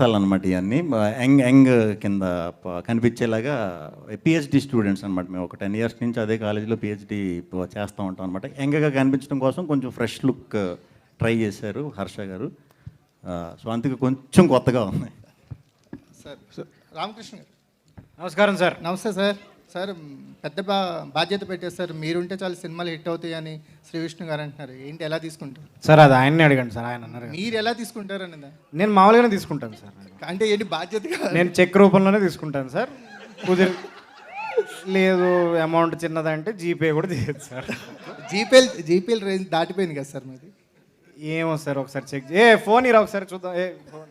అనమాట ఇవన్నీ young young కింద కనిపించేలాగా పిహెచ్డి స్టూడెంట్స్ అనమాట. మేము ఒక 10 years నుంచి అదే కాలేజీలో పిహెచ్డి చేస్తూ ఉంటాం అనమాట. యంగ్గా కనిపించడం కోసం కొంచెం ఫ్రెష్ లుక్ ట్రై చేశారు హర్ష గారు. సో అందుకే కొంచెం కొత్తగా ఉంది. సార్ రామకృష్ణ గారు నమస్కారం సార్. నమస్తే సార్. సార్ పెద్ద బాధ్యత పెట్టేస్తారు, మీరుంటే చాలా సినిమాలు హిట్ అవుతాయి అని శ్రీ విష్ణు గారు అంటున్నారు. ఏంటి, ఎలా తీసుకుంటారు సార్? అది ఆయన్ని అడగండి సార్, ఆయన అన్నారు. మీరు ఎలా తీసుకుంటారు అనేది? నేను మామూలుగానే తీసుకుంటాను సార్. అంటే ఏంటి బాధ్యతగా? నేను చెక్ రూపంలోనే తీసుకుంటాను సార్. కుదిరి లేదు అమౌంట్ చిన్నదంటే జీపే కూడా చేయదు సార్. జీపీఎల్ రేంజ్ దాటిపోయింది కదా సార్ మరి. ఏమో సార్, ఒకసారి చెక్ ఫోన్ ఇరా ఒకసారి చూద్దాం. ఫోన్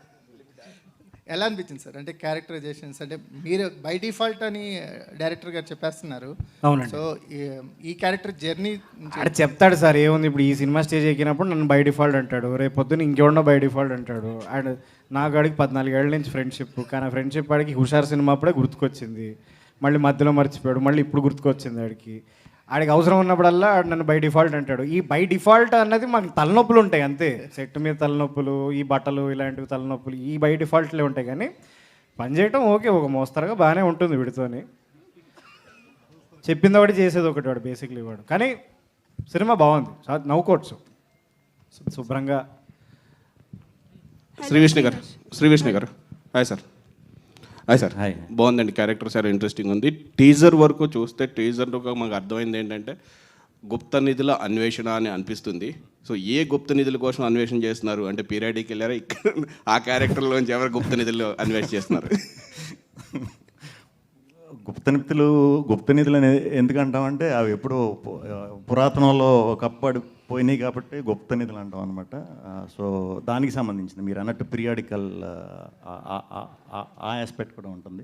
ఎలా అనిపించింది సార్? అంటే క్యారెక్టరైజేషన్స్ అంటే మీరు బై డిఫాల్ట్ అని డైరెక్టర్ గారు చెప్పేస్తున్నారు. అవునండి. సో ఈ క్యారెక్టర్ జర్నీ అక్కడ చెప్తాడు సార్. ఏముంది, ఇప్పుడు ఈ సినిమా స్టేజ్ ఎక్కినప్పుడు నన్ను బై డిఫాల్ట్ అంటాడు, రేపు పొద్దున్న ఇంకెవడో బై డిఫాల్ట్ అంటాడు. అండ్ నాకు అడిగి 14 ఏళ్ళ నుంచి ఫ్రెండ్షిప్, కానీ ఆ ఫ్రెండ్షిప్ ఆడికి హుషార్ సినిమా అప్పుడే గుర్తుకొచ్చింది, మళ్ళీ మధ్యలో మర్చిపోయాడు, మళ్ళీ ఇప్పుడు గుర్తుకొచ్చింది. ఆడికి అవసరం ఉన్నప్పుడల్లా నన్ను బై డిఫాల్ట్ అంటాడు. ఈ బై డిఫాల్ట్ అన్నది మాకు తలనొప్పులు ఉంటాయి అంతే. సెట్ మీద తలనొప్పులు, ఈ బట్టలు ఇలాంటివి తలనొప్పులు, ఈ బై డిఫాల్ట్లే ఉంటాయి. కానీ పనిచేయటం ఓకే, ఒక మోస్తరుగా బాగానే ఉంటుంది వీడితోని. చెప్పింది ఒకటి చేసేది ఒకటి వాడు, బేసిక్లీ వాడు. కానీ సినిమా బాగుంది, నవ్వుకోవచ్చు శుభ్రంగా. శ్రీ విష్ణు గారు hi sir. Hi sir. Hi. బాగుందండి, క్యారెక్టర్ సార్ ఇంట్రెస్టింగ్ ఉంది. టీజర్ వరకు చూస్తే టీజర్లో మాకు అర్థమైంది ఏంటంటే గుప్త నిధుల అన్వేషణ అని అనిపిస్తుంది. సో ఏ గుప్త నిధుల కోసం అన్వేషణ చేస్తున్నారు అంటే పీరియాడిక్ వెళ్ళారా ఇక్కడ ఆ క్యారెక్టర్లోంచి ఎవరు గుప్త నిధులు అన్వేషణ చేస్తున్నారు? గుప్త నిధులు ఎందుకంటామంటే అవి ఎప్పుడో పురాతనంలో ఒకప్పుడు పోయినాయి కాబట్టి గుప్త నిధులు అంటాం అనమాట. సో దానికి సంబంధించింది మీరు అన్నట్టు పీరియాడికల్ ఆ ఆస్పెక్ట్ కూడా ఉంటుంది.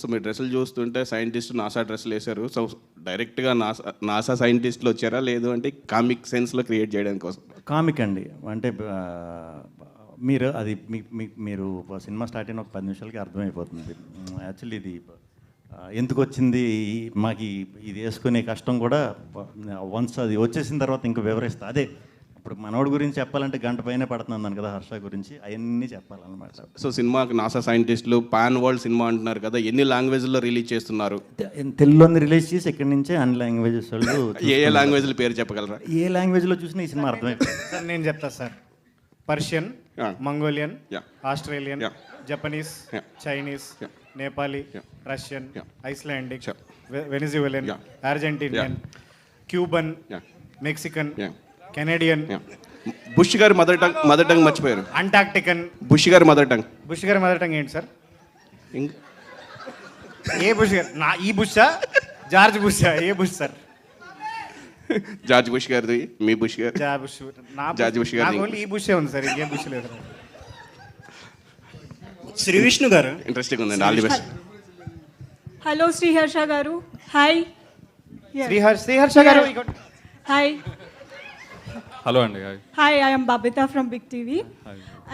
సో మీ డ్రెస్సులు చూస్తుంటే సైంటిస్ట్ నాసా డ్రెస్సులు వేశారు. సో డైరెక్ట్గా నాసా సైంటిస్టులు వచ్చారా, లేదు అంటే కామిక్ సెన్స్లో క్రియేట్ చేయడానికి కోసం? కామిక్ అండి. అంటే మీరు అది మీరు సినిమా స్టార్ట్ అయిన ఒక 10 నిమిషాలకి అర్థమైపోతుంది. యాక్చువల్లీ ఇది ఎందుకు వచ్చింది, మాకు ఇది వేసుకునే కష్టం కూడా వన్స్ అది వచ్చేసిన తర్వాత ఇంకా వివరిస్తా. అదే ఇప్పుడు మనోడి గురించి చెప్పాలంటే గంట పైన పడుతున్నాను కదా, హర్ష గురించి అవన్నీ చెప్పాలన్నమాట. సో సినిమాకి నాసా సైంటిస్టులు పాన్ వరల్డ్ సినిమా అంటున్నారు కదా, ఎన్ని లాంగ్వేజ్లో రిలీజ్ చేస్తున్నారు? తెలుగులోని రిలీజ్ చేసి ఇక్కడి నుంచే అన్ని లాంగ్వేజెస్ వాళ్ళు ఏ లాంగ్వేజ్ల పేరు చెప్పగలరా? ఏ లాంగ్వేజ్లో చూసినా ఈ సినిమా అర్థమైపోయింది సార్. నేను చెప్తా sir. Persian, Mongolian, Australian, Japanese, Chinese, Nepali, Russian, Icelandic, Venezuelan, Argentinian, Cuban, Mexican, Canadian. Bush గారి మదర్ టంగ్ మర్చిపోయారు. అంటార్క్టికన్. బుష్ గారి మదర్ టంగ్ ఏంటి సార్? ఏ బుష్ గారు? ఈ బుషా, జార్జ్ బుషా? ఏ బుష్ సార్? జార్జ్ బుష్ గారిది, మీ బుష్ గారు. జార్జ్ బుష్ గారు. ఈ బుషే ఉంది సార్, ఇంకేం బుష్ లేదు. శ్రీ విష్ణు గారు ఇంట్రెస్టింగ్ ఉందండి. All the best. Hello Sriharsha garu. Hi. Sriharsha garu. Hi. Hello అండి. Hi, I'm Babitha from big TV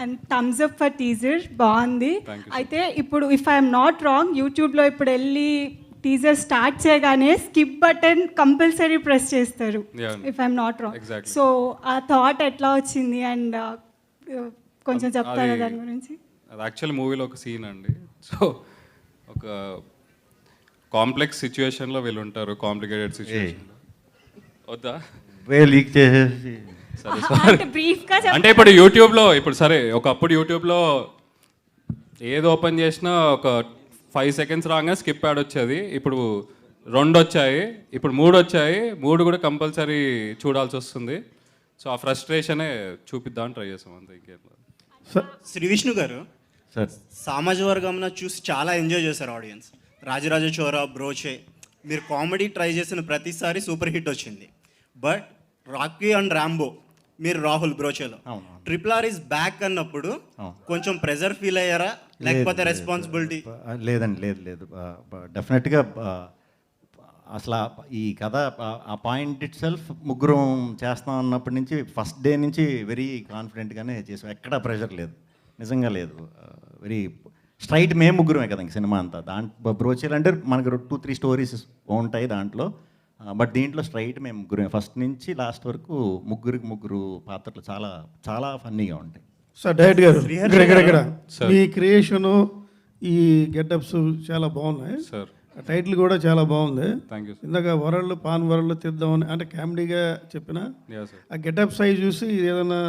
and thumbs up for teaser. బాగుంది. అయితే ఇప్పుడు ఇఫ్ ఐఎమ్ నాట్ రాంగ్, యూట్యూబ్లో ఇప్పుడు వెళ్ళి టీజర్ స్టార్ట్ చేయగానే స్కిప్ బటన్ కంపల్సరీ ప్రెస్ చేస్తారు, if I'm not wrong. So ఆ థాట్ ఎట్లా వచ్చింది అండ్ కొంచెం చెప్తారా దాని గురించి? అది యాక్చువల్ మూవీలో ఒక సీన్ అండి. సో ఒక కాంప్లెక్స్ సిచ్యువేషన్లో వీళ్ళు ఉంటారు, కాంప్లికేటెడ్ సిచ్యువేషన్లో. వద్దా లీక్ చేసేసి అంటే ఇప్పుడు యూట్యూబ్లో ఇప్పుడు సరే ఒకప్పుడు యూట్యూబ్లో ఏది ఓపెన్ చేసినా ఒక 5 seconds రాగానే స్కిప్ యాడ్ వచ్చేది. ఇప్పుడు 2 వచ్చాయి, ఇప్పుడు 3 వచ్చాయి. 3 కూడా కంపల్సరీ చూడాల్సి వస్తుంది. సో ఆ ఫ్రస్ట్రేషనే చూపిద్దామని ట్రై చేసాం అంతే, ఇంకేం. శ్రీ విష్ణు గారు సామాజిక వర్గంలో చూసి చాలా ఎంజాయ్ చేశారు ఆడియన్స్. రాజరాజ చోరా, బ్రోచే, మీరు కామెడీ ట్రై చేసిన ప్రతిసారి సూపర్ హిట్ వచ్చింది. బట్ రాకీ అండ్ ర్యాంబో, మీరు రాహుల్ బ్రోచేలో RRR ఈజ్ బ్యాక్ అన్నప్పుడు కొంచెం ప్రెజర్ ఫీల్ అయ్యారా, లేకపోతే రెస్పాన్సిబిలిటీ? లేదండి, లేదు. డెఫినెట్గా అసలు ఈ కథ ఆ పాయింట్ ఇట్ సెల్ఫ్ ముగ్గురం చేస్తాం అన్నప్పటి నుంచి ఫస్ట్ డే నుంచి వెరీ కాన్ఫిడెంట్గానే చేసాం. ఎక్కడా ప్రెషర్ లేదు, నిజంగా లేదు. వెరీ స్ట్రైట్ మేము ముగ్గురమే కదా ఇంక సినిమా అంతా. బ్రోచేలు అంటే మనకు 2-3 స్టోరీస్ ఉంటాయి దాంట్లో, బట్ దీంట్లో స్ట్రైట్ మేము ముగ్గురమే ఫస్ట్ నుంచి లాస్ట్ వరకు. ముగ్గురు పాత్రలు చాలా చాలా ఫన్నీగా ఉంటాయి. సార్ డైరెక్ట్ గారు ఇక్కడ సార్. మీ క్రియేషను ఈ గెటప్స్ చాలా బాగున్నాయి. సార్ టైటిల్ కూడా చాలా బాగుంది. Thank you sir. ఇందాక వరల్డ్ పాన్ వరల్డ్ తీద్దామని అంటే కామెడీగా చెప్పిన యా సార్. ఆ గెటప్ సైజ్ చూసి ఏదైనా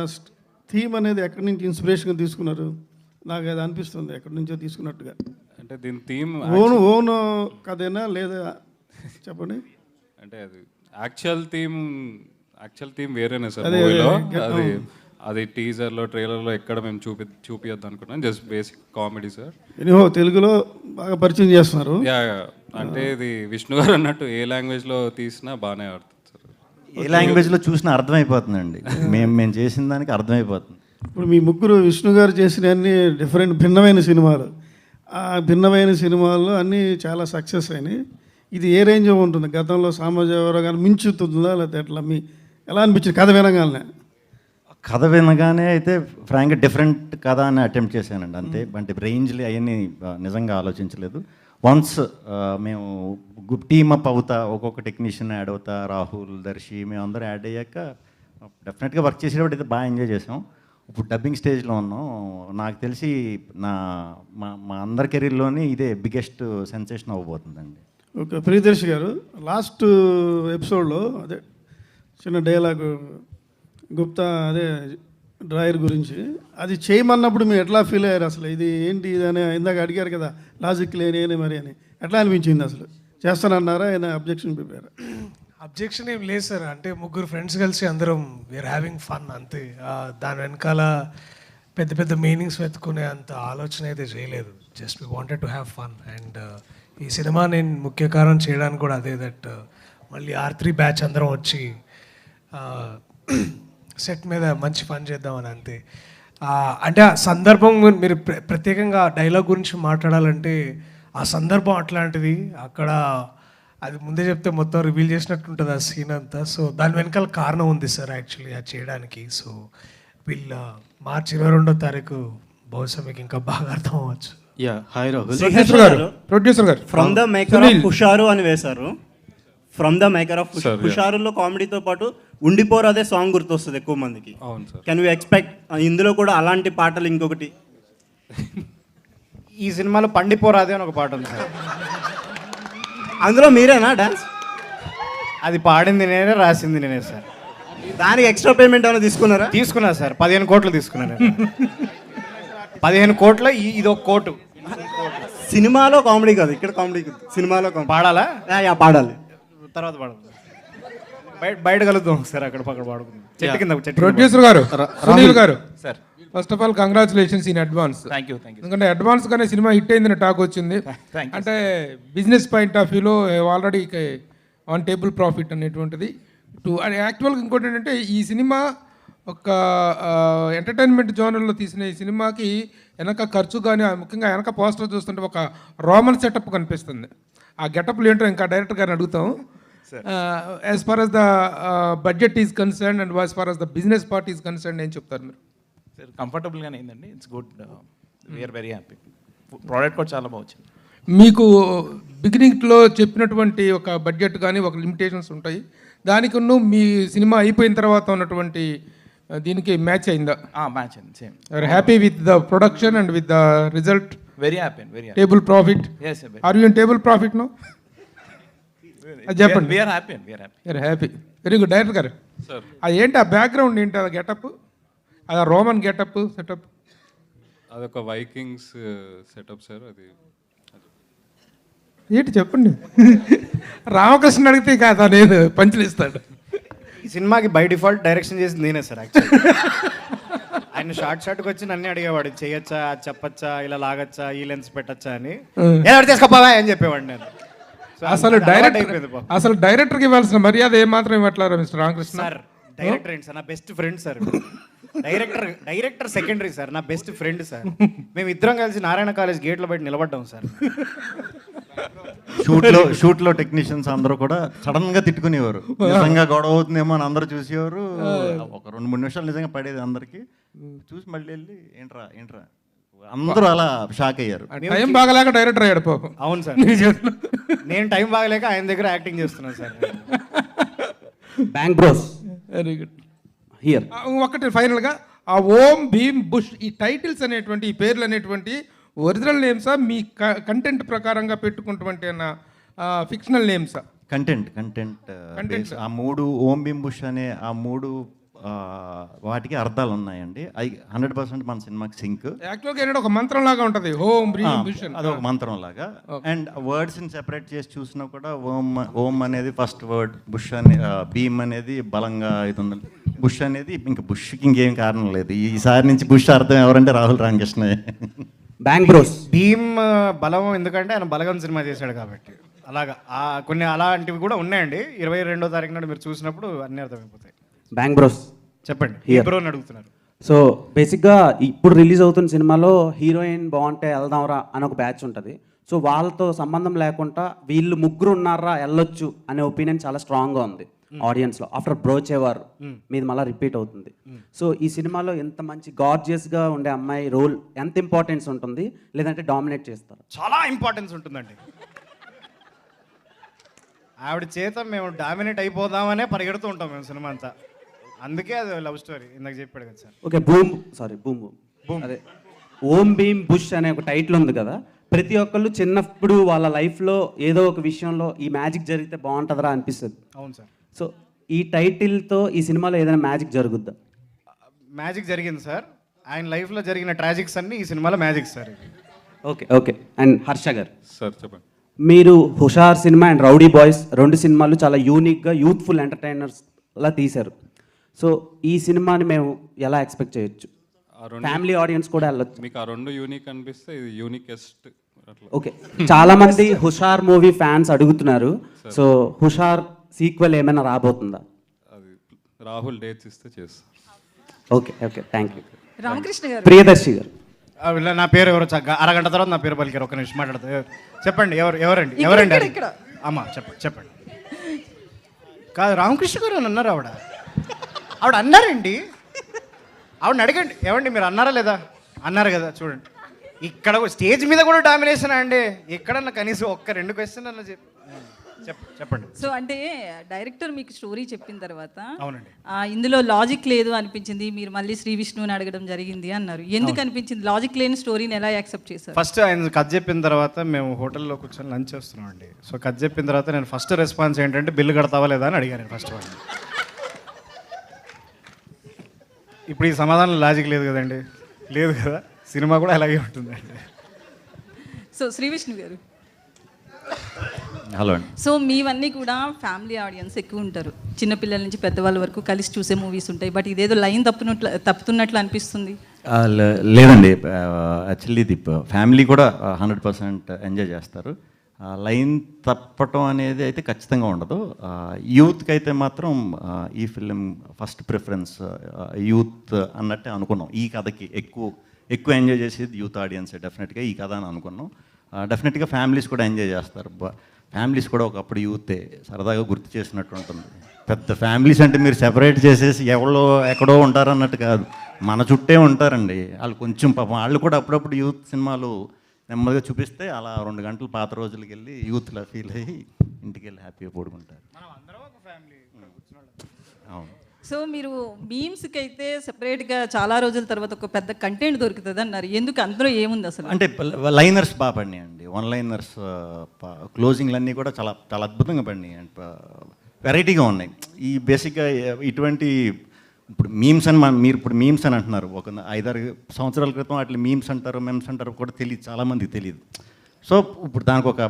థీమ్ అనేది ఎక్కడి నుంచి ఇన్స్పిరేషన్గా తీసుకున్నారు? నాకు అది అనిపిస్తుంది ఎక్కడి నుంచో తీసుకున్నట్టుగా. అంటే దీని థీమ్ ఓన్ కథేనా లేదా చెప్పండి. అంటే అది యాక్చువల్ థీమ్ వేరేనే సార్ అదే, మూవీలో. అదే. అది టీజర్లో ట్రైలర్లో ఎక్కడ మేము చూపియొద్దు అనుకున్నాం. Just basic comedy sir. Anyhow తెలుగులో బాగా పరిచయం చేస్తున్నారు. యా అంటే ఇది విష్ణు గారు అన్నట్టు ఏ లాంగ్వేజ్లో తీసినా బాగానే ఆడుతుంది సార్. ఏ లాంగ్వేజ్లో చూసినా అర్థమైపోతుందండి. మేము చేసిన దానికి అర్థమైపోతుంది. ఇప్పుడు మీ ముగ్గురు విష్ణు గారు చేసిన అన్ని డిఫరెంట్ భిన్నమైన సినిమాలు. ఆ భిన్నమైన సినిమాల్లో అన్నీ చాలా సక్సెస్ అయినాయి. ఇది ఏ రేంజ్లో ఉంటుంది? గతంలో సామాజిక మించుతుందా లేకపోతే ఎట్లా? మీ ఎలా అనిపించింది కథ వినగానే? కథ వినగానే అయితే ఫ్రాంక్గా డిఫరెంట్ కథ అని అటెంప్ట్ చేశానండి అంతే. అంటే రేంజ్లు అవన్నీ నిజంగా ఆలోచించలేదు. వన్స్ మేము టీమప్ అవుతా, ఒక్కొక్క టెక్నీషియన్ యాడ్ అవుతా, రాహుల్, దర్శి మేమందరం యాడ్ అయ్యాక డెఫినెట్గా వర్క్ చేసేటప్పుడు అయితే బాగా ఎంజాయ్ చేసాం. ఇప్పుడు డబ్బింగ్ స్టేజ్లో ఉన్నాం. నాకు తెలిసి మా అందరి కెరీర్లోని ఇదే బిగ్గెస్ట్ సెన్సేషన్ అవ్వబోతుందండి. ఓకే, ప్రియదర్శి గారు లాస్ట్ ఎపిసోడ్లో అదే చిన్న డైలాగ్ గుప్తా అదే డ్రాయర్ గురించి అది చేయమన్నప్పుడు మీరు ఎట్లా ఫీల్ అయ్యారు? అసలు ఇది ఏంటి ఇది అని ఇందాక అడిగారు కదా, లాజిక్ లేని మరి అని ఎట్లా అనిపించింది? అసలు చేస్తానన్నారా? ఏదైనా అబ్జెక్షన్ పెట్టారా? అబ్జెక్షన్ ఏం లేదు సార్. అంటే ముగ్గురు ఫ్రెండ్స్ కలిసి అందరం వీఆర్ హ్యావింగ్ ఫన్ అంతే. దాని వెనకాల పెద్ద పెద్ద మీనింగ్స్ వెతుకునే అంత ఆలోచన అయితే చేయలేదు. Just we wanted to have fun. And ఈ సినిమా నేను ముఖ్య కారణం చేయడానికి కూడా అదే, దట్ మళ్ళీ R3 బ్యాచ్ అందరం వచ్చి సెట్ మీద మంచి ఫన్ చేద్దామని అంతే. అంటే ఆ సందర్భం మీరు ప్రత్యేకంగా డైలాగ్ గురించి మాట్లాడాలంటే ఆ సందర్భం అట్లాంటిది. అక్కడ అది ముందే చెప్తే మొత్తం రివీల్ చేసినట్టు ఉంటుంది ఆ సీన్ అంతా. సో దాని వెనకాల కారణం ఉంది సార్ యాక్చువల్లీ అది చేయడానికి. సో మార్చి 22వ తారీఖు బహుశా మీకు ఇంకా బాగా అర్థం అవ్వచ్చు. Yeah hi Rahul. ప్రొడ్యూసర్ గారు ఫ్రమ్ ద మేకర్ ఆఫ్ హుషారు అని వేశారు. ఫ్రమ్ ద మేకర్ ఆఫ్ హుషారులో కామెడీతో పాటు ఉండిపోరు అదే సాంగ్ గుర్తొస్తుంది ఎక్కువ మందికి. అవును సార్. కెన్ యూ ఎక్స్పెక్ట్ ఇందులో కూడా అలాంటి పాటలు ఇంకొకటి? ఈ సినిమాలో పండిపోరాదే అని ఒక పాట ఉంది సార్. అందులో మీరేనా డాన్స్? అది పాడింది నేనే, రాసింది నేనే సార్. దానికి ఎక్స్ట్రా పేమెంట్ ఏమైనా తీసుకున్నారా? తీసుకున్నా సార్, 15 కోట్లు తీసుకున్నాను. 15 కోట్ల ఇది ఒక కోటు. సినిమాలో కామెడీ కాదు, ఇక్కడ కామెడీ సినిమాలో పాడాలా? పాడాలి, తర్వాత పాడదు. బయట కలుద్దాం సార్, అక్కడ పక్కన పాడుకుందాం చెట్టు కింద. ప్రొడ్యూసర్ గారు, సునీల్ గారు sir, first of all congratulations in advance. Thank you. ఎందుకంటే అడ్వాన్స్గానే సినిమా హిట్ అయిందని టాక్ వచ్చింది. అంటే బిజినెస్ పాయింట్ ఆఫ్ వ్యూలో ఆల్రెడీ ఆన్ టేబుల్ ప్రాఫిట్ అనేటువంటిది అది యాక్చువల్గా. ఇంకోటి ఏంటంటే ఈ సినిమా ఒక ఎంటర్టైన్మెంట్ జోనర్లో తీసిన ఈ సినిమాకి వెనక ఖర్చు కానీ ముఖ్యంగా వెనక పోస్టర్ చూస్తుంటే ఒక రోమన్ సెటప్ కనిపిస్తుంది. ఆ గెటప్లు ఏంటో ఇంకా డైరెక్టర్ గారిని అడుగుతాం. As far as the budget is concern and as far as the business part is concern ఏం చెప్తారు మీరు? సార్ కంఫర్టబుల్గానే అయిందండి. It's good. We're very happy. Product కూడా చాలా బాగా వచ్చింది. మీకు బిగినింగ్లో చెప్పినటువంటి ఒక బడ్జెట్ కానీ ఒక లిమిటేషన్స్ ఉంటాయి, దానికి మీ సినిమా అయిపోయిన తర్వాత ఉన్నటువంటి దీనికి మ్యాచ్ అయిందా? మ్యాచ్ అయింది. Same. Are happy with the production and with the result? Very happy. Very happy. Table profit? yes sir. Are you in table profit no? అది చెప్పండి. We're happy. We're happy. Very good. Director garu sir, అది ఏంటి ఆ background ఏంటి? ఆ getup, అది Roman getup setup? అదొక Vikings setup sir. అది ఏంటి చెప్పండి. రామకృష్ణ అడిగితే కాదా నేను పంచులు ఇస్తాడు. ఈ సినిమాకి బై డిఫాల్ట్ డైరెక్షన్ చేసింది నేనే సార్ యాక్చువల్లీ. ఆయన షార్ట్కి వచ్చి నన్ను అడిగేవాడు, చేయొచ్చా, అది చెప్పచ్చా, ఇలా లాగచ్చా, ఈ లెన్స్ పెట్టచ్చా అని. ఏదో తీసుకోపోవా అని చెప్పేవాడు నేను. అసలు డైరెక్టర్కి ఇవ్వాల్సిన మర్యాద ఏమాత్రం ఇవ్వట్లేరా మిస్టర్ రామకృష్ణ? సార్ డైరెక్టర్ ఏంటి సార్, నా best friend sir. Director secondary sir, నా బెస్ట్ ఫ్రెండ్ సార్. మేము ఇద్దరం కలిసి నారాయణ కాలేజ్ గేట్లో బయట నిలబడ్డాం సార్. షూట్లో టెక్నీషియన్స్ అందరూ కూడా సడన్ గా తిట్టుకునేవారు. నిజంగా గొడవ అవుతుందేమో అని అందరూ చూసేవారు. ఒక 2-3 నిమిషాలు నిజంగా పడేది అందరికి. చూసి మళ్ళీ వెళ్ళి ఏంట్రా అందరూ అలా షాక్ అయ్యారు. టైం బాగలేక డైరెక్టర్ అయ్యాడు పాపం. అవును సార్, నేను టైం బాగలేక ఆయన దగ్గర యాక్టింగ్ చేస్తున్నాను sir. Bank bros very good. Here ఒకటి ఫైనల్గా ఆ ఓం భీమ్ బుష్ ఈ టైటిల్స్ అనేటువంటి ఈ పేర్లు అనేటువంటి ఒరిజినల్ నేమ్సా మీ కంటెంట్ ప్రకారంగా పెట్టుకున్నటువంటి ఫిక్షనల్ నేమ్సా? కంటెంట్ ఆ 3 ఓం భీమ్ బుష్ అనే ఆ 3 వాటికి అర్థాలు ఉన్నాయండి. అవి 100% మన సినిమాకి సింక్. యాక్చువల్గా ఏంటంటే ఒక మంత్రం లాగా ఉంటుంది, ఓం భీమ్ బుష్ అని. అదొక మంత్రం లాగా. అండ్ వర్డ్స్ని సెపరేట్ చేసి చూసినా కూడా ఓం అనేది ఫస్ట్ వర్డ్, బుష్ అనే భీమ్ అనేది బలంగా అవుతుంది, బుష్ అనేది ఇంకా బుష్కి ఇంకేం కారణం లేదు. ఈసారి నుంచి బుష్ అర్థం ఎవరంటే రాహుల్ రామకృష్ణయ్య. బ్యాంక్ బ్రోస్ భీమ్ బలం ఎందుకంటే ఆయన బలగం సినిమా చేశాడు కాబట్టి. అలాగా కొన్ని అలాంటివి కూడా ఉన్నాయండి. 22వ తారీఖు నాడు మీరు చూసినప్పుడు అన్నీ అర్థమైపోతాయి. బ్యాంక్ బ్రోస్ చెప్పండి, ఏ బ్రో అని అడుగుతున్నారు. సో బేసిక్గా ఇప్పుడు రిలీజ్ అవుతున్న సినిమాలో హీరోయిన్ బాగుంటే వెళ్దాంరా అని ఒక బ్యాచ్ ఉంటుంది. సో వాళ్ళతో సంబంధం లేకుండా వీళ్ళు ముగ్గురు ఉన్నారా వెళ్ళొచ్చు అనే ఒపీనియన్ చాలా స్ట్రాంగ్గా ఉంది ఆడియన్స్లో. ఆఫ్టర్ బ్రోచేవారు మీది మళ్ళీ రిపీట్ అవుతుంది. సో ఈ సినిమాలో ఎంత మంచి గార్జియస్గా ఉండే అమ్మాయి రోల్ ఎంత ఇంపార్టెన్స్ ఉంటుంది, లేదంటే డామినేట్ చేస్తారు? చాలా ఇంపార్టెన్స్ ఉంటుందండి. ఆవిడ చేత మేము డామినేట్ అయిపోదామనే పరిగెడుతూ ఉంటాం మేము సినిమా అంతా. అందుకే అది లవ్ స్టోరీ ఇందాక చెప్పాడు కదా సార్. ఓకే, బూమ్ అదే ఓం భీమ్ బుష్ అనే ఒక టైటిల్ ఉంది కదా. ప్రతి ఒక్కళ్ళు చిన్నప్పుడు వాళ్ళ లైఫ్లో ఏదో ఒక విషయంలో ఈ మ్యాజిక్ జరిగితే బాగుంటుందిరా అనిపిస్తుంది. అవును సార్. సో ఈ టైటిల్తో ఈ సినిమాలో ఏదైనా మ్యాజిక్ జరుగుద్దా? మ్యాజిక్ జరిగింది సార్. ఆయన లైఫ్లో జరిగిన ట్రాజిక్స్ అన్నీ ఈ సినిమాలో magic sir. Okay. And Harsha గారు సార్ చెప్పండి. మీరు హుషార్ సినిమా అండ్ రౌడీ బాయ్స్ 2 సినిమాలు చాలా యూనిక్గా యూత్ఫుల్ ఎంటర్టైనర్స్లా తీశారు. సో ఈ సినిమాని మేము ఎలా ఎక్స్పెక్ట్ చేయొచ్చు? ఫ్యామిలీ ఆడియన్స్ కూడా వెళ్ళొచ్చు. మీకు ఆ 2 యూనిక్ అనిపిస్తే ఇది యూనికెస్ట్. ఓకే, చాలా మంది హుషార్ మూవీ ఫ్యాన్స్ అడుగుతున్నారు. సో హుషార్ సీక్వెల్ ఏమైనా రాబోతుందా? అది రాహుల్ డేట్స్ ఇస్తే చేస్తాం. Okay, thank you. రామకృష్ణ గారు, ప్రియదర్శి గారు. నా పేరు ఎవరు అరగంట తర్వాత నా పేరు పలికారు. ఒక నిమిషం మాట్లాడతారు. చెప్పండి, ఎవరండి? అమ్మా చెప్పండి. కాదు, రామకృష్ణ గారు అని అన్నారు. ఆవిడ అన్నారండి. ఆవిడని అడగండి, ఏమండి మీరు అన్నారా లేదా? అన్నారు కదా. చూడండి, ఇక్కడ స్టేజ్ మీద కూడా డామినేషన్ అండి. ఎక్కడన్నా కనీసం 1-2 క్వశ్చన్ అన్న చెప్పండి. సో అంటే డైరెక్టర్ మీకు స్టోరీ చెప్పిన తర్వాత అవునండి, ఇందులో లాజిక్ లేదు అనిపించింది, మీరు మళ్ళీ శ్రీ విష్ణుని అడగడం జరిగింది అన్నారు. ఎందుకు అనిపించింది? లాజిక్ లేని స్టోరీని ఎలా యాక్సెప్ట్ చేశారు? ఫస్ట్ ఆయన కథ చెప్పిన తర్వాత మేము హోటల్లో కూర్చొని లంచ్ చేస్తున్నాం అండి. సో కథ చెప్పిన తర్వాత నేను ఫస్ట్ రెస్పాన్స్ ఏంటంటే బిల్లు కడతావా లేదా అని అడిగాను ఫస్ట్ వాళ్ళు. ఇప్పుడు ఈ సమాధానం లాజిక్ లేదు కదండి. లేదు కదా, సినిమా కూడా అలాగే ఉంటుందండి. సో శ్రీ విష్ణు గారు, హలో అండి. సో మీవన్నీ కూడా ఫ్యామిలీ ఆడియన్స్ ఎక్కువ ఉంటారు, చిన్నపిల్లల నుంచి పెద్దవాళ్ళ వరకు కలిసి చూసే మూవీస్ ఉంటాయి. బట్ ఇదేదో లైన్ తప్పుతున్నట్లు అనిపిస్తుంది. లేదండి, యాక్చువల్లీ ఇది ఫ్యామిలీ కూడా 100% ఎంజాయ్ చేస్తారు. లైన్ తప్పటం అనేది అయితే ఖచ్చితంగా ఉండదు. యూత్కి అయితే మాత్రం ఈ ఫిలిం ఫస్ట్ ప్రిఫరెన్స్ యూత్ అన్నట్టే అనుకున్నాం. ఈ కథకి ఎక్కువ ఎంజాయ్ చేసేది యూత్ ఆడియన్సే డెఫినెట్గా ఈ కథ అని అనుకున్నాం. డెఫినెట్గా ఫ్యామిలీస్ కూడా ఎంజాయ్ చేస్తారు. ఫ్యామిలీస్ కూడా ఒకప్పుడు యూతే సరదాగా గుర్తు చేసినట్టు ఉంటుంది. పెద్ద ఫ్యామిలీస్ అంటే మీరు సెపరేట్ చేసేసి ఎక్కడో ఉంటారన్నట్టు కాదు, మన చుట్టే ఉంటారండి. వాళ్ళు కొంచెం పాపం వాళ్ళు కూడా అప్పుడప్పుడు యూత్ సినిమాలు నెమ్మదిగా చూపిస్తే అలా 2 గంటలు పాత రోజులకి వెళ్ళి యూత్లా ఫీల్ అయ్యి ఇంటికి వెళ్ళి హ్యాపీగా పడుకుంటారు. అవును. సో మీరు మీమ్స్కి అయితే సెపరేట్గా చాలా రోజుల తర్వాత ఒక పెద్ద కంటెంట్ దొరుకుతుంది అన్నారు. ఎందుకు? అందులో ఏముంది అసలు? అంటే లైనర్స్ బాగా పడినాయండి. 1 లైనర్స్ క్లోజింగ్లన్నీ కూడా చాలా చాలా అద్భుతంగా పడినాయి అండ్ వెరైటీగా ఉన్నాయి. ఈ బేసిక్గా ఇటువంటి ఇప్పుడు మీమ్స్ అని మీరు ఇప్పుడు మీమ్స్ అని అంటున్నారు. ఒక 5-6 సంవత్సరాల క్రితం అట్లా మీమ్స్ అంటారు, మెమ్స్ అంటారు కూడా తెలియదు, చాలామందికి తెలియదు. సో ఇప్పుడు దానికి ఒక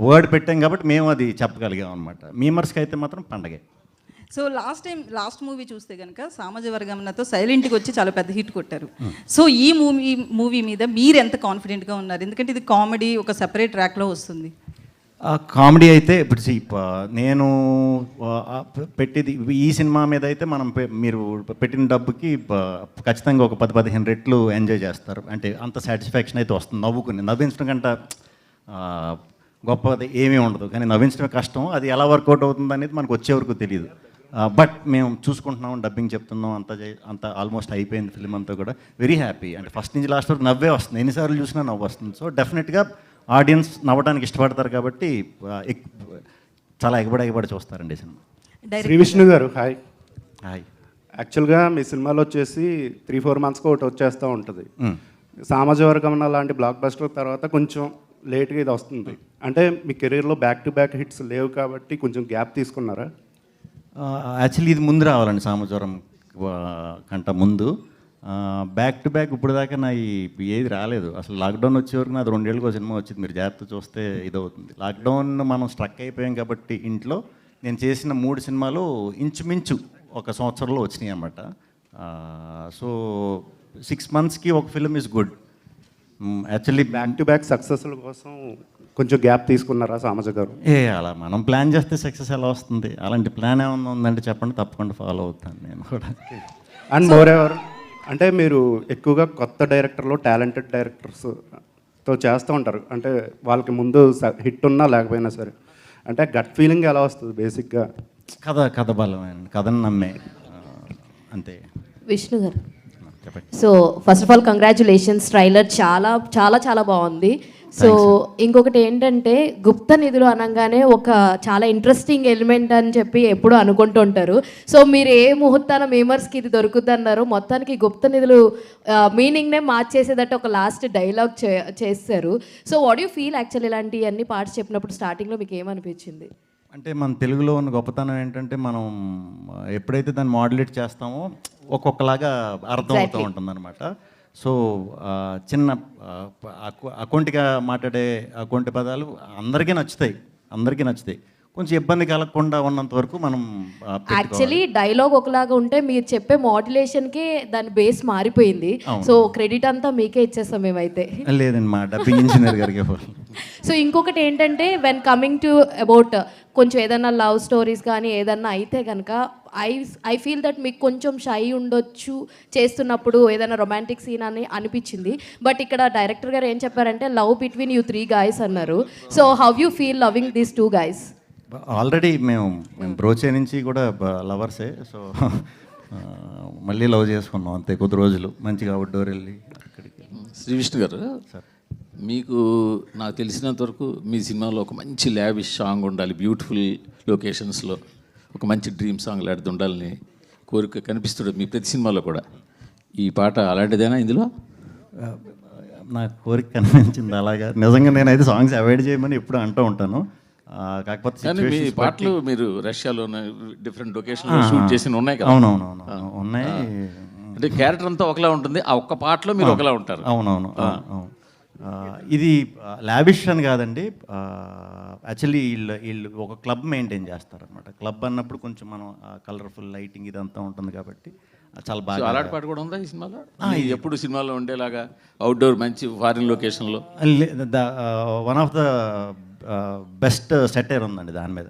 వర్డ్ పెట్టాం కాబట్టి మేము అది చెప్పగలిగాం అనమాట. మీమర్స్కి అయితే మాత్రం పండగే. సో లాస్ట్ మూవీ చూస్తే కనుక సామాజిక వర్గంతో సైలెంట్గా వచ్చి చాలా పెద్ద హిట్ కొట్టారు. సో ఈ మూవీ మీద మీరు ఎంత కాన్ఫిడెంట్గా ఉన్నారు? ఎందుకంటే ఇది కామెడీ ఒక సెపరేట్ ట్రాక్లో వస్తుంది. కామెడీ అయితే ఇప్పుడు నేను పెట్టేది ఈ సినిమా మీద అయితే మనం మీరు పెట్టిన డబ్బుకి ఖచ్చితంగా ఒక 10-15 రెట్లు ఎంజాయ్ చేస్తారు. అంటే అంత సాటిస్ఫాక్షన్ అయితే వస్తుంది. నవ్వించడం కంటే గొప్పది ఏమీ ఉండదు, కానీ నవ్వించడమే కష్టం. అది ఎలా వర్కౌట్ అవుతుంది అనేది మనకు వచ్చే వరకు తెలియదు. బట్ మేము చూసుకుంటున్నాం, డబ్బింగ్ చెప్తున్నాం, అంత ఆల్మోస్ట్ అయిపోయింది ఫిలిం అంతా కూడా. Very happy. అంటే ఫస్ట్ నుంచి లాస్ట్ వరకు నవ్వే వస్తుంది, ఎన్నిసార్లు చూసినా నవ్వు వస్తుంది. సో డెఫినెట్గా ఆడియన్స్ నవ్వడానికి ఇష్టపడతారు కాబట్టి చాలా ఎగబడి చూస్తారండి సినిమా. శ్రీ విష్ణు గారు, హాయ్. యాక్చువల్గా మీ సినిమాలో వచ్చేసి 3-4 మంత్స్కి ఒకటి వచ్చేస్తూ ఉంటుంది. సామాజిక వర్గం లాంటి బ్లాక్ బస్టర్ తర్వాత కొంచెం లేట్గా ఇది వస్తుంది. అంటే మీ కెరీర్లో బ్యాక్ టు బ్యాక్ హిట్స్ లేవు కాబట్టి కొంచెం గ్యాప్ తీసుకున్నారా? యాక్చువల్లీ ఇది ముందు రావాలండి, సామజ్వరం కంట ముందు. బ్యాక్ టు బ్యాక్ ఇప్పుడు దాకా నా ఏది రాలేదు అసలు. లాక్డౌన్ వచ్చే వరకు నాది 2 ఏళ్ళకి సినిమా వచ్చింది. మీరు జాగ్రత్త చూస్తే ఇదవుతుంది. లాక్డౌన్ మనం స్ట్రక్ అయిపోయాం కాబట్టి ఇంట్లో నేను చేసిన 3 సినిమాలు ఇంచుమించు 1 సంవత్సరంలో వచ్చినాయి అన్నమాట. సో 6 మంత్స్కి ఒక film is good. Actually back to back సక్సెస్ల కోసం కొంచెం గ్యాప్ తీసుకున్నారా సామాజిక గారు? అలా మనం ప్లాన్ చేస్తే సక్సెస్ ఎలా వస్తుంది? అలాంటి ప్లాన్ ఏమన్నా ఉందంటే చెప్పండి, తప్పకుండా ఫాలో అవుతాను నేను కూడా. అండ్ మోర్ ఎవర్ అంటే మీరు ఎక్కువగా కొత్త డైరెక్టర్లు, టాలెంటెడ్ డైరెక్టర్స్తో చేస్తూ ఉంటారు. అంటే వాళ్ళకి ముందు హిట్ ఉన్నా లేకపోయినా సరే, అంటే గట్ ఫీలింగ్ ఎలా వస్తుంది బేసిక్గా? కథ బలమే, కథను నమ్మే అంతే. విష్ణు గారు, so first of all congratulations, trailer చాలా చాలా చాలా బాగుంది. సో ఇంకొకటి ఏంటంటే గుప్త నిధులు అనగానే ఒక చాలా ఇంట్రెస్టింగ్ ఎలిమెంట్ అని చెప్పి ఎప్పుడూ అనుకుంటుంటారు. సో మీరు ఏ ముహూర్తాన మేమర్స్కి ఇది దొరుకుద్ది అన్నారు, మొత్తానికి గుప్త నిధులు మీనింగ్నే మార్చేసేదట్టు ఒక లాస్ట్ డైలాగ్ చేస్తారు. So what you feel actual ఇలాంటి అన్ని పార్ట్స్ చెప్పినప్పుడు స్టార్టింగ్లో మీకు ఏమనిపించింది? అంటే మన తెలుగులో ఉన్న గొప్పతనం ఏంటంటే మనం ఎప్పుడైతే దాన్ని మాడ్యులేట్ చేస్తామో ఒక్కొక్కలాగా అర్థం అవుతూ ఉంటుంది అనమాట. సో చిన్న అకౌంట్గా మాట్లాడే అకౌంట్ పదాలు అందరికీ నచ్చుతాయి. కొంచెం ఇబ్బంది కలగకుండా ఉన్నంత వరకు మనం యాక్చువల్లీ డైలాగ్ ఒకలాగా ఉంటే మీరు చెప్పే మాడ్యులేషన్కి దాని బేస్ మారిపోయింది. సో క్రెడిట్ అంతా మీకే ఇచ్చేస్తాం మేమైతే. లేదండి, మా డబ్బింగ్ ఇంజనీర్ గారికి. సో ఇంకొకటి ఏంటంటే వెన్ కమింగ్ టు అబౌట్ కొంచెం ఏదైనా లవ్ స్టోరీస్ కానీ ఏదన్నా అయితే కనుక ఐ ఫీల్ దట్ మీకు కొంచెం షై ఉండొచ్చు చేస్తున్నప్పుడు, ఏదైనా రొమాంటిక్ సీన్ అని అనిపించింది. బట్ ఇక్కడ డైరెక్టర్ గారు ఏం చెప్పారంటే లవ్ బిట్వీన్ యూ 3 guys అన్నారు. So how you feel loving these 2 guys? Already మేము బ్రోచే నుంచి కూడా లవర్సే. సో మళ్ళీ లవ్ చేసుకున్నాం అంతే, కొద్ది రోజులు మంచిగా అవుట్డోర్ వెళ్ళి అక్కడికి. శ్రీ విష్ణు గారు, మీకు నాకు తెలిసినంత వరకు మీ సినిమాలో ఒక మంచి లావిష్ సాంగ్ ఉండాలి, బ్యూటిఫుల్ లొకేషన్స్లో ఒక మంచి డ్రీమ్ సాంగ్ లాంటిది ఉండాలని కోరిక కనిపిస్తుంది మీ ప్రతి సినిమాలో కూడా. ఈ పాట అలాంటిదేనా ఇందులో? నాకు కోరిక కనిపించింది అలాగా. నిజంగా నేనైతే సాంగ్స్ అవాయిడ్ చేయమని ఎప్పుడు అంటూ ఉంటాను. కాకపోతే మీ పాటలు మీరు రష్యాలో డిఫరెంట్ లొకేషన్లో షూట్ చేసి ఉన్నాయి కదా? అవునవును ఉన్నాయి. అంటే క్యారెక్టర్ అంతా ఒకలా ఉంటుంది, ఆ ఒక్క పాటలో మీరు ఒకలా ఉంటారు. అవునవును. ఇది లావిష్ అని కాదండి, యాక్చువల్లీ వీళ్ళు ఒక క్లబ్ మెయింటైన్ చేస్తారనమాట. క్లబ్ అన్నప్పుడు కొంచెం మనం కలర్ఫుల్ లైటింగ్ ఇదంతా ఉంటుంది కాబట్టి చాలా బాగా. అలాంటి పాట కూడా ఉందా ఈ సినిమాలో? ఇది ఎప్పుడు సినిమాలో ఉండేలాగా అవుట్డోర్ మంచి ఫారిన్ లొకేషన్లో one of the best satire ఉందండి దాని మీద,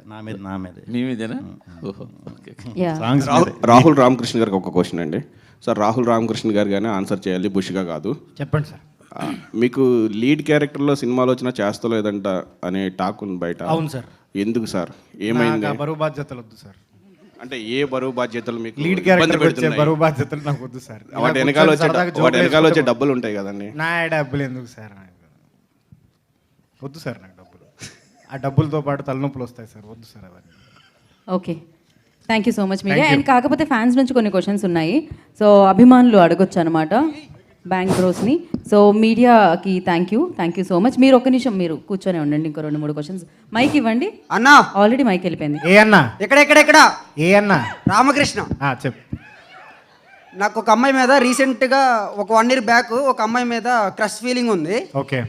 నా మీద. మీ మీదేనా? రాహుల్ రామకృష్ణ గారికి ఒక క్వశ్చన్ అండి. సార్, రాహుల్ రామకృష్ణ గారు కానీ ఆన్సర్ చేయాలి, బుష్గా కాదు. చెప్పండి సార్. మీకు లీడ్ క్యారెక్టర్లో సినిమాలో వచ్చినా చేస్తలేదంట అనే టాక్ ఉంది బయట. అవును సార్. ఎందుకు సార్, ఏమైంది? బరువు బాధ్యతలు వద్దు సార్. అంటే ఏ బరువు బాధ్యతలు మీకు లీడ్ క్యారెక్టర్ వచ్చే బరువు బాధ్యతలు నాకు వద్దు సార్. వాటి వెనకాల వచ్చే డబ్బులు ఉంటాయి కదండి. నా డబ్బులు ఎందుకు సార్? వద్దు సార్ నాకు డబ్బులు. ఆ డబ్బులతో పాటు తలనొప్పులు వస్తాయి సార్, వద్దు సార్ అవన్నీ. Okay, thank you so much media. And కాకపోతే ఫ్యాన్స్ నుంచి కొన్ని క్వశ్చన్స్ ఉన్నాయి, సో అభిమానులు అడగొచ్చు అనమాట బ్యాంక్ బ్రోస్ని. సో మీడియాకి థ్యాంక్ యూ సో మచ్. మీరు ఒక్క నిమిషం మీరు కూర్చొని ఉండండి, ఇంకో 2-3 క్వశ్చన్స్. మైక్ ఇవ్వండి అన్నా. ఆల్రెడీ మైక్ వెళ్ళిపోయింది. ఏ అన్నా? ఎక్కడ ఏ అన్నా? రామకృష్ణ. చెప్పు. నాకు ఒక అమ్మాయి మీద రీసెంట్గా ఒక 1 year బ్యాక్ ఒక అమ్మాయి మీద క్రష్ ఫీలింగ్ ఉంది. ఓకే.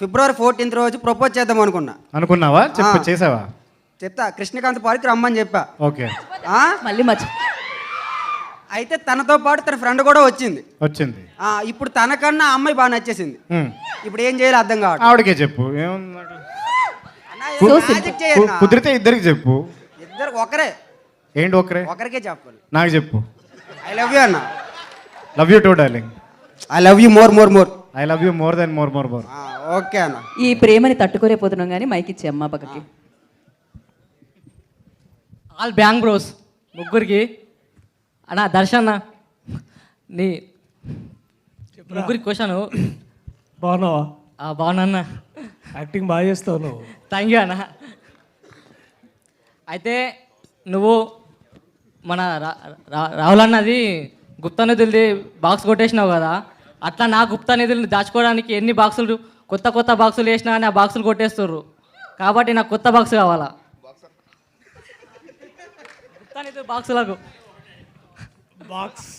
February 14th రోజు ప్రపోజ్ చేద్దాం అనుకున్నావా? చెప్పు, చేసావా? చెప్తా. కృష్ణకాంత్ పార్క్ రమ్మని చెప్పా. ఓకే. మళ్ళీ అయితే తనతో పాటు తన ఫ్రెండ్ కూడా వచ్చింది. ఇప్పుడు తనకన్నా ఆ అమ్మాయి బాగా నచ్చేసింది. ఇప్పుడు ఏం చేయాలి అర్థం కావట్లేదు. ఆవిడకే చెప్పు, కుదిరితే ఇద్దరికి చెప్పు. ఇద్దరు ఒకరే. ఏంటి ఒకరే? ఒకరికే చెప్పాలి. నాకు చెప్పు. ఐ లవ్ యూ అన్న. Love you two darling. I love you more. I love you more than more. Okay అన్న. ఈ ప్రేమని తట్టుకోలేకపోతున్నాం కానీ మైక్ ఇచ్చే అమ్మ పక్కకి. ఆల్ బ్యాంక్ బ్రోస్ ముగ్గురికి అన్నా, దర్శన్న నీ ముగ్గురికి క్వశ్చన్. బాగున్నావా? బాగున్నా. యాక్టింగ్ బాగా చేస్తావు నువ్వు. థ్యాంక్ యూ అన్న. అయితే నువ్వు మన రాహుల్ అన్నది గుప్తా నిధులది బాక్స్ కొట్టేసినావు కదా, అట్లా నా గుప్తా నిధులను దాచుకోవడానికి ఎన్ని బాక్సులు కొత్త కొత్త బాక్సులు వేసినా కానీ ఆ బాక్సులు కొట్టేస్తుర్రు. కాబట్టి నాకు కొత్త బాక్స్ కావాలా, గుప్తా నిధుల బాక్సులకు. బాక్స్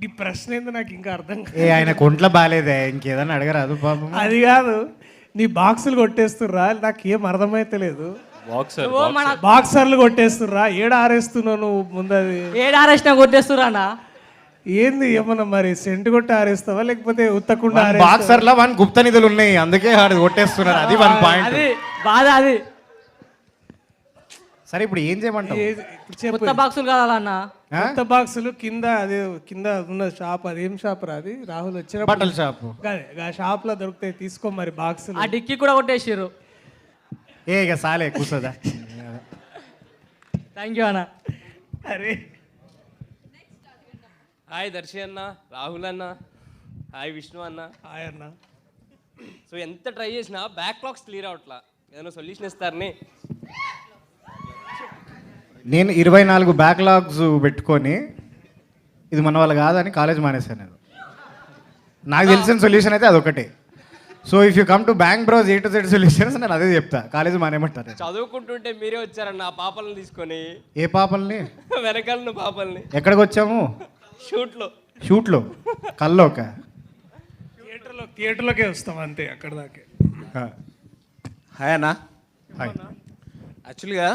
ఈ ప్రశ్న ఏందో నాకు ఇంకా అర్థం కాదు. ఆయన కొంట్లో బాగాలేదే, ఇంకేదన్నా అడగరాదు పాపం. అది కాదు, నీ బాక్సులు కొట్టేస్తుర్రా, నాకు ఏం అర్థమైతలేదు. బాక్సర్లు కొట్టేస్తుర్రా, ఏడ ఆరేస్తున్నావు నువ్వు ముందు? అది ఏడ ఆరేసినా కొట్టేస్తుర్రా అన్న. ఏంది ఏమన్నా మరి సెంట్ కొట్టి ఆరేస్తావా లేకపోతే ఉత్తకుండా బాక్సర్లో వన్ గుప్త నిధులు ఉన్నాయి, అందుకే ఆడు కొట్టేస్తున్నారు. అది వన్ పాయింట్. అది బాధ అది. సరే ఇప్పుడు ఏం చేయమంటావు? కొత్త బాక్సులు కావాలన్నా. కొత్త బాక్సులు కింద అదే కింద ఉన్న షాప్, అది ఏం షాప్ రా అది? రాహుల్ వచ్చిన బట్టల షాప్. ఆ షాప్ లో దొరుకుతాయి, తీసుకో మరి బాక్సులు. ఆ డిక్కీ కూడా కొట్టేసారు. ఇక సాలే కూర్చోదా. థ్యాంక్ యూ అన్న. అరే హాయ్ దర్శి అన్న, రాహుల్ అన్న, హాయ్ విష్ణు అన్న. హాయ్ అన్న. సో ఎంత ట్రై చేసినా బ్యాక్లాగ్స్ క్లియర్ అవట్లా, ఏదైనా సొల్యూషన్ ఇస్తారని. నేను 24 బ్యాక్లాగ్స్ పెట్టుకొని ఇది మన వాళ్ళు కాదని కాలేజ్ మానేశాను నేను. నాకు తెలిసిన సొల్యూషన్ అయితే అదొకటే. So if you come to bank bros A to Z solutions, నేను అదే చెప్తా, కాలేజ్ మానేమంటారు. చదువుకుంటుంటే మీరే వచ్చారన్న ఆ పాపలను తీసుకొని. ఏ పాపల్ని? వెనకాలను పాపల్ని. ఎక్కడికి వచ్చాము? షూట్లో కల్లోక థియేటర్లోకే వస్తాం అంతే, అక్కడ దాకే. హాయ్ అన్న. హాయ్. యాక్చువల్గా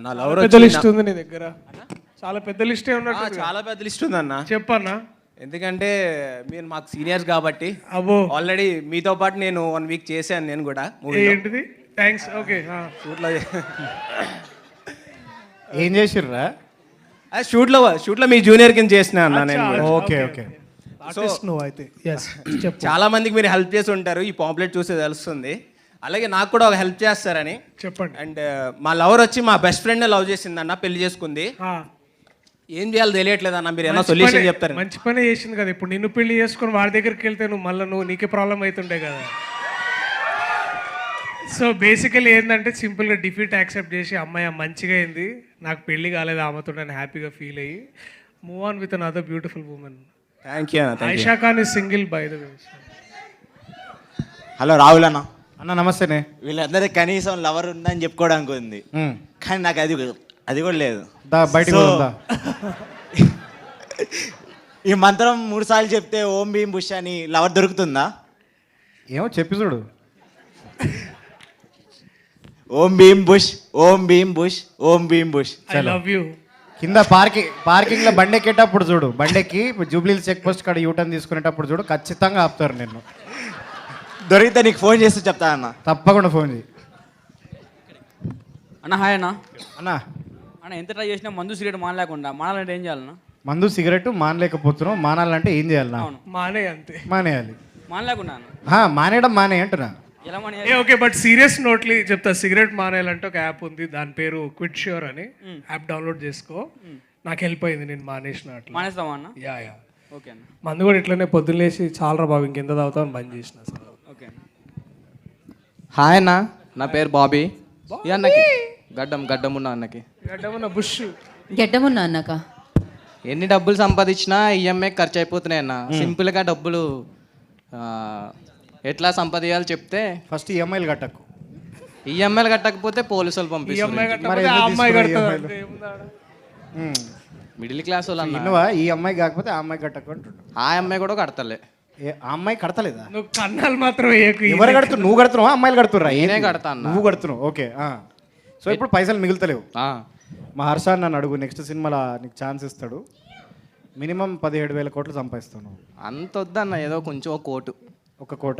నా లవర్ పెద్ద లిస్ట్ ఉంది నీ దగ్గర, చాలా పెద్ద లిస్టే ఉన్నట్టు. చాలా పెద్ద లిస్ట్ ఉందన్న. చెప్పన్నా. ఎందుకంటే మీరు మాకు సీనియర్స్ కాబట్టి. అబ్బో. ఆల్రెడీ మీతో పాటు నేను 1 వీక్ చేశాను నేను కూడా. ఏంటిది? థ్యాంక్స్. ఓకే. షూట్లో ఏం చేసిర్రా? షూట్లో మీ జూనియర్ కింద చేసిన అన్న నేను కూడా. Okay okay. సో అయితే చాలా మందికి మీరు హెల్ప్ చేసి ఉంటారు, ఈ పాంప్లెట్ చూస్తే తెలుస్తుంది. అలాగే నాకు కూడా ఒక హెల్ప్ చేస్తారని చెప్పండి. అండ్ మా లవర్ వచ్చి మా బెస్ట్ ఫ్రెండ్ లవ్ చేసిందన్న, పెళ్లి చేసుకుంది. ఏం చేయాలో తెలియట్లేదు అన్న, మీరు ఏమైనా సొల్యూషన్ చెప్తారు? మంచి పని చేసింది కదా. ఇప్పుడు నిన్ను పెళ్లి చేసుకుని వాడి దగ్గరికి వెళ్తే నువ్వు నీకే ప్రాబ్లం అవుతుండే కదా. సో బేసికలీ ఏంటంటే సింపుల్గా డిఫీట్ యాక్సెప్ట్ చేసి, అమ్మాయి మంచిగా అయింది, నాకు పెళ్లి కాలేదు ఆమెతో, నేను హ్యాపీగా ఫీల్ అయ్యి move on with another beautiful women. Thank you అన్న. Aisha Khan is single by the way. Hello Rahul అన్న. అన్న నమస్తేనే. వీళ్ళందరికీ కనీసం లవర్ ఉందని చెప్పుకోవడానికి ఉంది, కానీ నాకు అది కూడా లేదు. బయటకు ఈ మంత్రం 3 సార్లు చెప్తే ఓం భీం బుష్ అని లవర్ దొరుకుతుందా? ఏమో చెప్పి చూడు. Om Bheem Bush, Om Bheem Bush, Om Bheem Bush. I love you. కింద పార్కింగ్ లో బండి ఎక్కేటప్పుడు చూడు, బండెక్కి జూబ్లీ చెక్ పోస్ట్ కాడ యూటర్న్ తీసుకునేటప్పుడు చూడు, ఖచ్చితంగా ఆపుతారు నిన్ను. దొరికితే నీకు ఫోన్ చేస్తే చెప్తా అన్న. తప్పకుండా ఫోన్ చేయి అన్న. హాయ్ అన్న. అన్నా అన్న, ఎంత ట్రై చేసినా మందు సిగరెట్ మానలేకుండా, మానాలంటే ఏం చేయాలన్నా? మందు సిగరెట్ మానలేకపోతున్నావు, మానాలంటే ఏం చేయాలన్నా? మానే అంతే. మానేయాలి. మానలేకుండా మానేయడం మానే అంటున్నా. ఎలా మానేయాలి? ఓకే, బట్ సీరియస్ నోట్లీ చెప్తా. సిగరెట్ మానేయాలంటే ఒక యాప్ ఉంది, దాని పేరు క్విట్ ష్యూర్ అని. యాప్ డౌన్లోడ్ చేసుకో. నాకు హెల్ప్ అయింది, నేను మానేసిన. అట్లా మానేస్తావా అన్న? యా. ఓకే అన్న. మందు కూడా ఇట్లనే పొద్దున్న లేచి చాలా బాబు ఇంకెంత తాగుతావు అని బంద్ చేసిన. ఓకే. హాయ్ అన్న, నా పేరు బాబీ. ఈ అన్నకి గడ్డమున్న అన్నకి గడ్డమున్న బుష్. గడ్డమున్న అన్నక ఎన్ని డబ్బులు సంపాదించినా ఈఎంఐ ఖర్చు అయిపోతున్నాయి అన్న. సింపుల్గా డబ్బులు ఎట్లా సంపాదించాలో చెప్తే. ఫస్ట్ ఈఎంఐలు కట్టకు. ఈఎంఐలు కట్టకపోతే పోలీసులు పంపిస్తారు. మిడిల్ క్లాస్ వాళ్ళు అన్న. ఈ అమ్మాయి కాకపోతే ఆ అమ్మాయి కట్టకు అంటున్నా. ఆ అమ్మాయి కూడా కడతలే. ఆ అమ్మాయి కడతలేదా? నువ్వు కన్నాలు మాత్రం ఎవరు కడుతున్నావు? నువ్వు కడుతున్నావా అమ్మాయిలు కడుతుర్రా? నేనే కడతా అన్న. నువ్వు కడుతున్నావు. ఓకే. సో ఇప్పుడు పైసలు మిగులుతలేవు. మా హర్ష నన్ను అడుగు, నెక్స్ట్ సినిమాలో నీకు ఛాన్స్ ఇస్తాడు, మినిమం 17,000 కోట్లు సంపాదిస్తాను. అంత వద్దన్న, ఏదో కొంచెం ఒక కోట.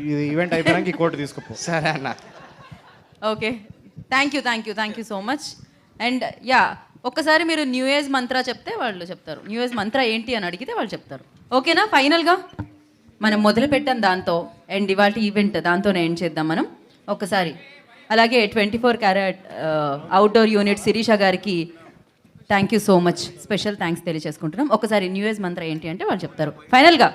ఇది ఈవెంట్ అయిపోయాక ఈ కోట తీసుకుపో. సరే అన్న. Okay, thank you so much. And yeah, ఒక్కసారి మీరు న్యూ ఏజ్ మంత్ర చెప్తే వాళ్ళు చెప్తారు. న్యూ ఏజ్ మంత్ర ఏంటి అని అడిగితే వాళ్ళు చెప్తారు. ఓకేనా? ఫైనల్గా మనం మొదలు పెట్టాం దాంతో, అండ్ ఇవాళ ఈవెంట్ దాంతోనే ఎండ్ చేద్దాం మనం ఒక్కసారి. అలాగే 24 క్యారెట్ అవుట్డోర్ యూనిట్ శిరీష గారికి thank you so much, special thanks తెలియజేసుకుంటున్నాం. ఒకసారి న్యూ ఏజ్ మంత్ర ఏంటి అంటే వాళ్ళు చెప్తారు ఫైనల్గా.